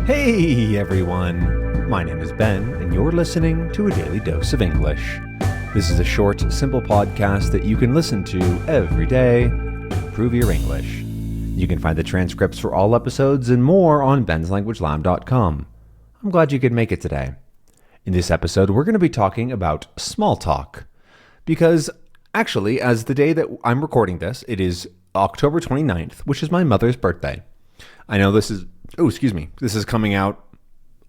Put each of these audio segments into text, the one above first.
Hey everyone, my name is Ben, and you're listening to A Daily Dose of English. This is a short, simple podcast that you can listen to every day to improve your English. You can find the transcripts for all episodes and more on benslanguagelab.com. I'm glad you could make it today. In this episode, we're going to be talking about small talk. Because actually, as the day that I'm recording this, it is October 29th, which is my mother's birthday. I know this is coming out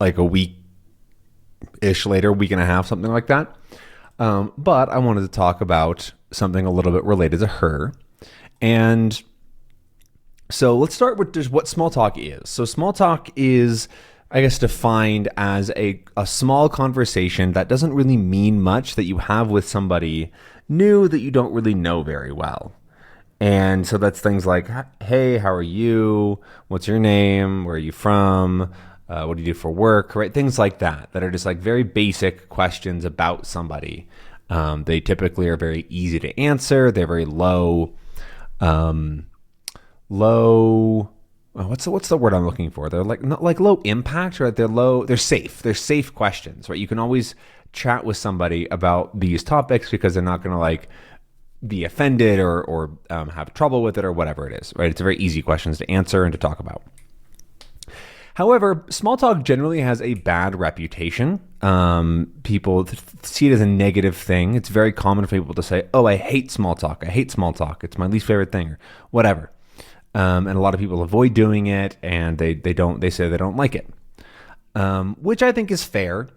like a week-ish later, week and a half, something like that. But I wanted to talk about something a little bit related to her. And so let's start with just what small talk is. So small talk is, I guess, defined as a small conversation that doesn't really mean much that you have with somebody new that you don't really know very well. And so that's things like, hey, how are you? What's your name? Where are you from? What do you do for work? Right? Things like that are just like very basic questions about somebody. They typically are very easy to answer. They're very low. What's the word I'm looking for? They're like not like low impact, right? They're safe. They're safe questions, right? You can always chat with somebody about these topics because they're not going to like be offended or have trouble with it or whatever it is, right? It's very easy questions to answer and to talk about. However, small talk generally has a bad reputation. People see it as a negative thing. It's very common for people to say, oh, I hate small talk. I hate small talk. It's my least favorite thing or whatever. And a lot of people avoid doing it and they say they don't like it. Which I think is fair.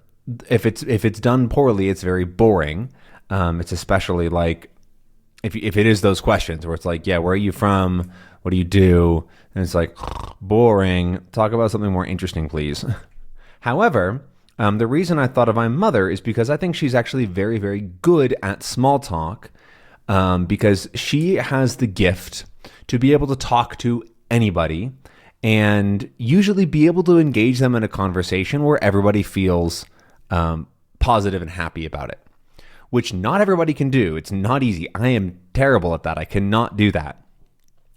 If it's done poorly, it's very boring. It's especially like, if it is those questions where it's like, yeah, where are you from? What do you do? And it's like, boring. Talk about something more interesting, please. However, the reason I thought of my mother is because I think she's actually very, very good at small talk because she has the gift to be able to talk to anybody and usually be able to engage them in a conversation where everybody feels positive and happy about it. Which not everybody can do. It's not easy. I am terrible at that. I cannot do that.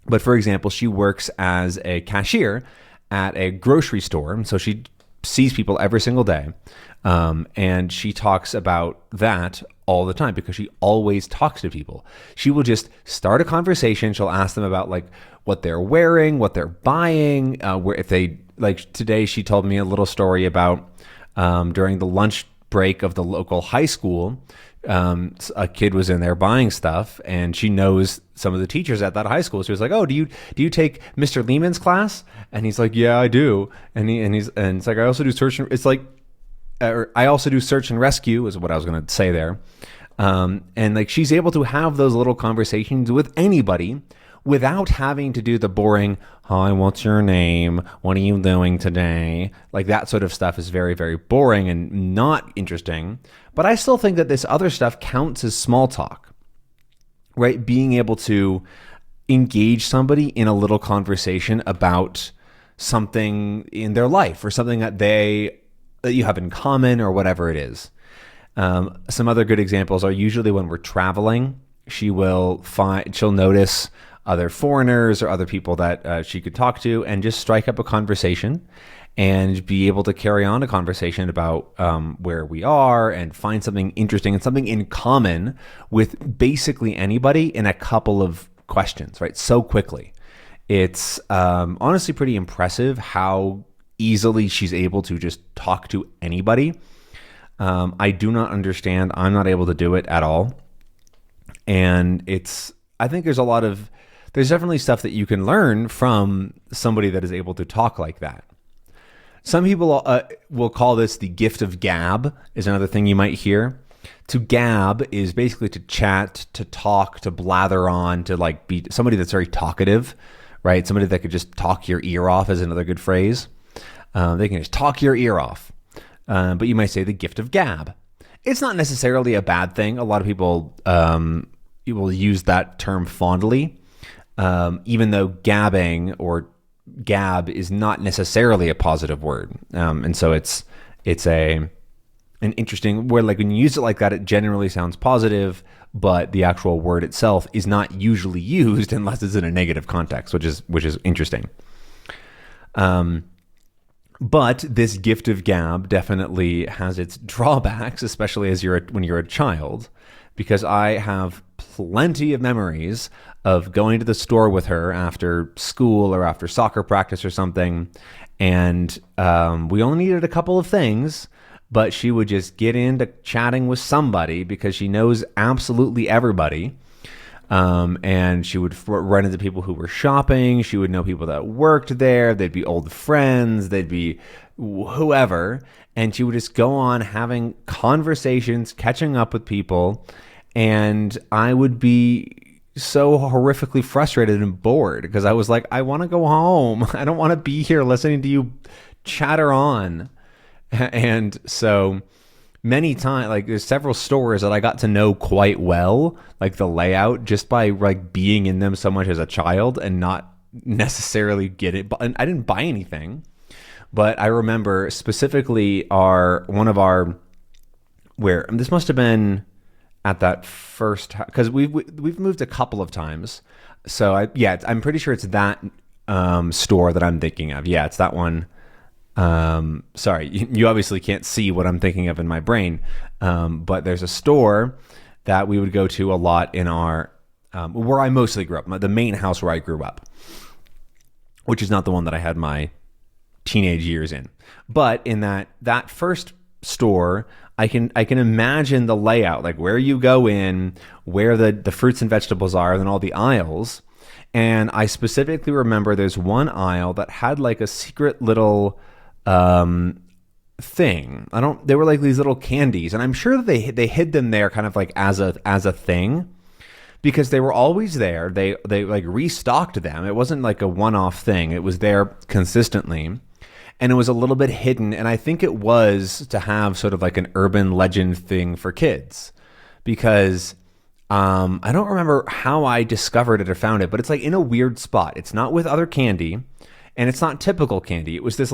But for example, she works as a cashier at a grocery store. So she sees people every single day. And she talks about that all the time because she always talks to people. She will just start a conversation. She'll ask them about like what they're wearing, what they're buying, where if they like today, she told me a little story about during the lunch break of the local high school. A kid was in there buying stuff and she knows some of the teachers at that high school. So she was like, oh, do you take Mr. Lehman's class? And he's like, yeah, I do. And it's like, I also do I also do search and rescue is what I was going to say there. And like, she's able to have those little conversations with anybody without having to do the boring, hi, what's your name? What are you doing today? Like that sort of stuff is very, very boring and not interesting. But I still think that this other stuff counts as small talk, right? Being able to engage somebody in a little conversation about something in their life or something that you have in common or whatever it is. Some other good examples are usually when we're traveling, she'll notice other foreigners or other people that she could talk to and just strike up a conversation and be able to carry on a conversation about where we are and find something interesting and something in common with basically anybody in a couple of questions, right? So quickly. It's honestly pretty impressive how easily she's able to just talk to anybody. I do not understand. I'm not able to do it at all. And I think there's definitely stuff that you can learn from somebody that is able to talk like that. Some people will call this the gift of gab, is another thing you might hear. To gab is basically to chat, to talk, to blather on, to like be somebody that's very talkative, right? Somebody that could just talk your ear off is another good phrase. They can just talk your ear off. But you might say the gift of gab. It's not necessarily a bad thing. A lot of people will use that term fondly. Even though gabbing or gab is not necessarily a positive word. And so it's an interesting word. Like when you use it like that, it generally sounds positive, but the actual word itself is not usually used unless it's in a negative context, which is interesting. But this gift of gab definitely has its drawbacks, especially when you're a child, because I have plenty of memories of going to the store with her after school or after soccer practice or something, and we only needed a couple of things, but she would just get into chatting with somebody because she knows absolutely everybody. And she would run into people who were shopping. She would know people that worked there. They'd be old friends. They'd be whoever. And she would just go on having conversations, catching up with people. And I would be so horrifically frustrated and bored because I was like, I want to go home. I don't want to be here listening to you chatter on. And so many times, like there's several stores that I got to know quite well, like the layout, just by like being in them so much as a child and not necessarily get it. But I didn't buy anything, but I remember specifically where this must have been at that first, because we've moved a couple of times. So I'm pretty sure it's that store that I'm thinking of. Yeah, it's that one. Sorry, you obviously can't see what I'm thinking of in my brain. But there's a store that we would go to a lot in our, where I mostly grew up, the main house where I grew up, which is not the one that I had my teenage years in. But in that first store, I can imagine the layout, like where you go in, where the fruits and vegetables are, and then all the aisles. And I specifically remember there's one aisle that had like a secret little thing. They were like these little candies, and I'm sure that they hid them there kind of like as a thing, because they were always there. They like restocked them. It wasn't like a one-off thing. It was there consistently, and it was a little bit hidden. And I think it was to have sort of like an urban legend thing for kids, because I don't remember how I discovered it or found it, but it's like in a weird spot. It's not with other candy, and it's not typical candy. It was this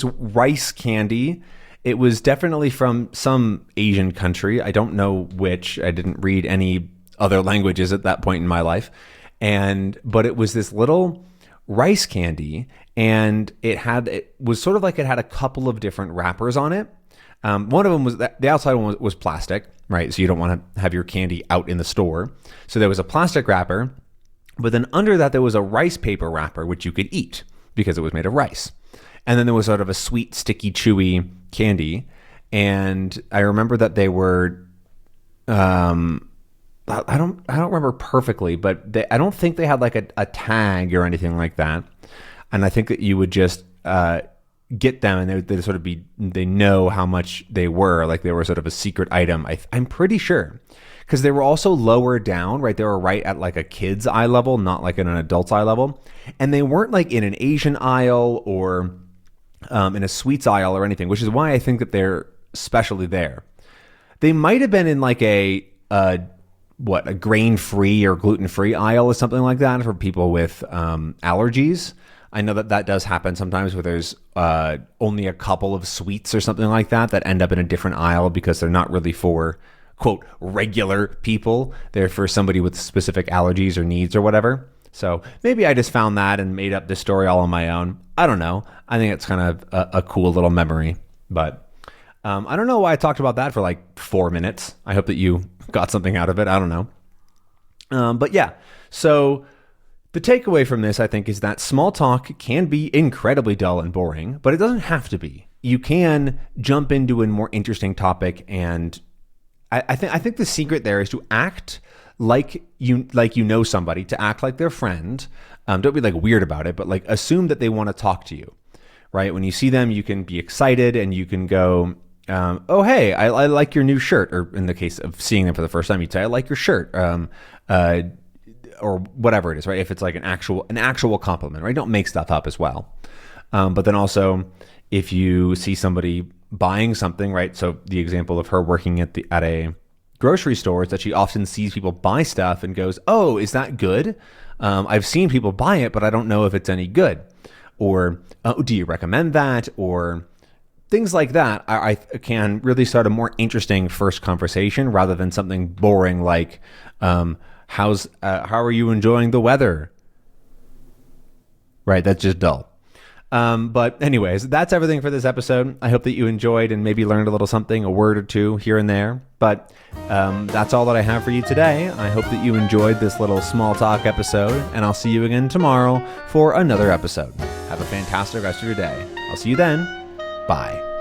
rice candy. It was definitely from some Asian country. I don't know which. I didn't read any other languages at that point in my life. But it was this little rice candy, and it was sort of like it had a couple of different wrappers on it. One of them was the outside one was plastic, right? So you don't want to have your candy out in the store. So there was a plastic wrapper, but then under that there was a rice paper wrapper, which you could eat because it was made of rice. And then there was sort of a sweet, sticky, chewy candy. And I remember that they were, I don't remember perfectly, but I don't think they had like a tag or anything like that. And I think that you would just get them, and they'd sort of they know how much they were, like they were sort of a secret item. I'm pretty sure, because they were also lower down, right? They were right at like a kid's eye level, not like in an adult's eye level. And they weren't like in an Asian aisle or in a sweets aisle or anything, which is why I think that they're especially there. They might have been in like a grain-free or gluten-free aisle or something like that for people with allergies. I know that does happen sometimes, where there's only a couple of sweets or something like that end up in a different aisle because they're not really for, quote, regular people. They're for somebody with specific allergies or needs or whatever. So maybe I just found that and made up this story all on my own. I don't know. I think it's kind of a cool little memory. But I don't know why I talked about that for like 4 minutes. I hope that you got something out of it. I don't know. But yeah, so the takeaway from this, I think, is that small talk can be incredibly dull and boring, but it doesn't have to be. You can jump into a more interesting topic, and I think the secret there is to act like you know somebody, to act like their friend. Don't be like weird about it, but like assume that they want to talk to you, right? When you see them, you can be excited and you can go, oh, hey, I like your new shirt. Or in the case of seeing them for the first time, you'd say, I like your shirt. Or whatever it is, right? If it's like an actual compliment, right? Don't make stuff up as well. But then also, if you see somebody buying something, right? So the example of her working at a grocery store is that she often sees people buy stuff and goes, oh, is that good? I've seen people buy it, but I don't know if it's any good. Or do you recommend that? Or things like that I can really start a more interesting first conversation rather than something boring like, how are you enjoying the weather? Right, that's just dull. But anyways, that's everything for this episode. I hope that you enjoyed and maybe learned a little something, a word or two here and there. But that's all that I have for you today. I hope that you enjoyed this little small talk episode, and I'll see you again tomorrow for another episode. Have a fantastic rest of your day. I'll see you then. Bye.